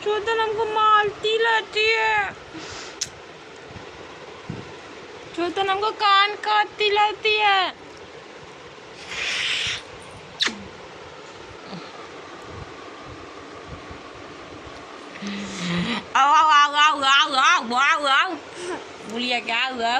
चोदन हमको मारती रहती है। चोदन हमको कान काटती रहती है। आओ आओ आओ आओ आओ आओ आओ, बुढ़िया क्या हुआ?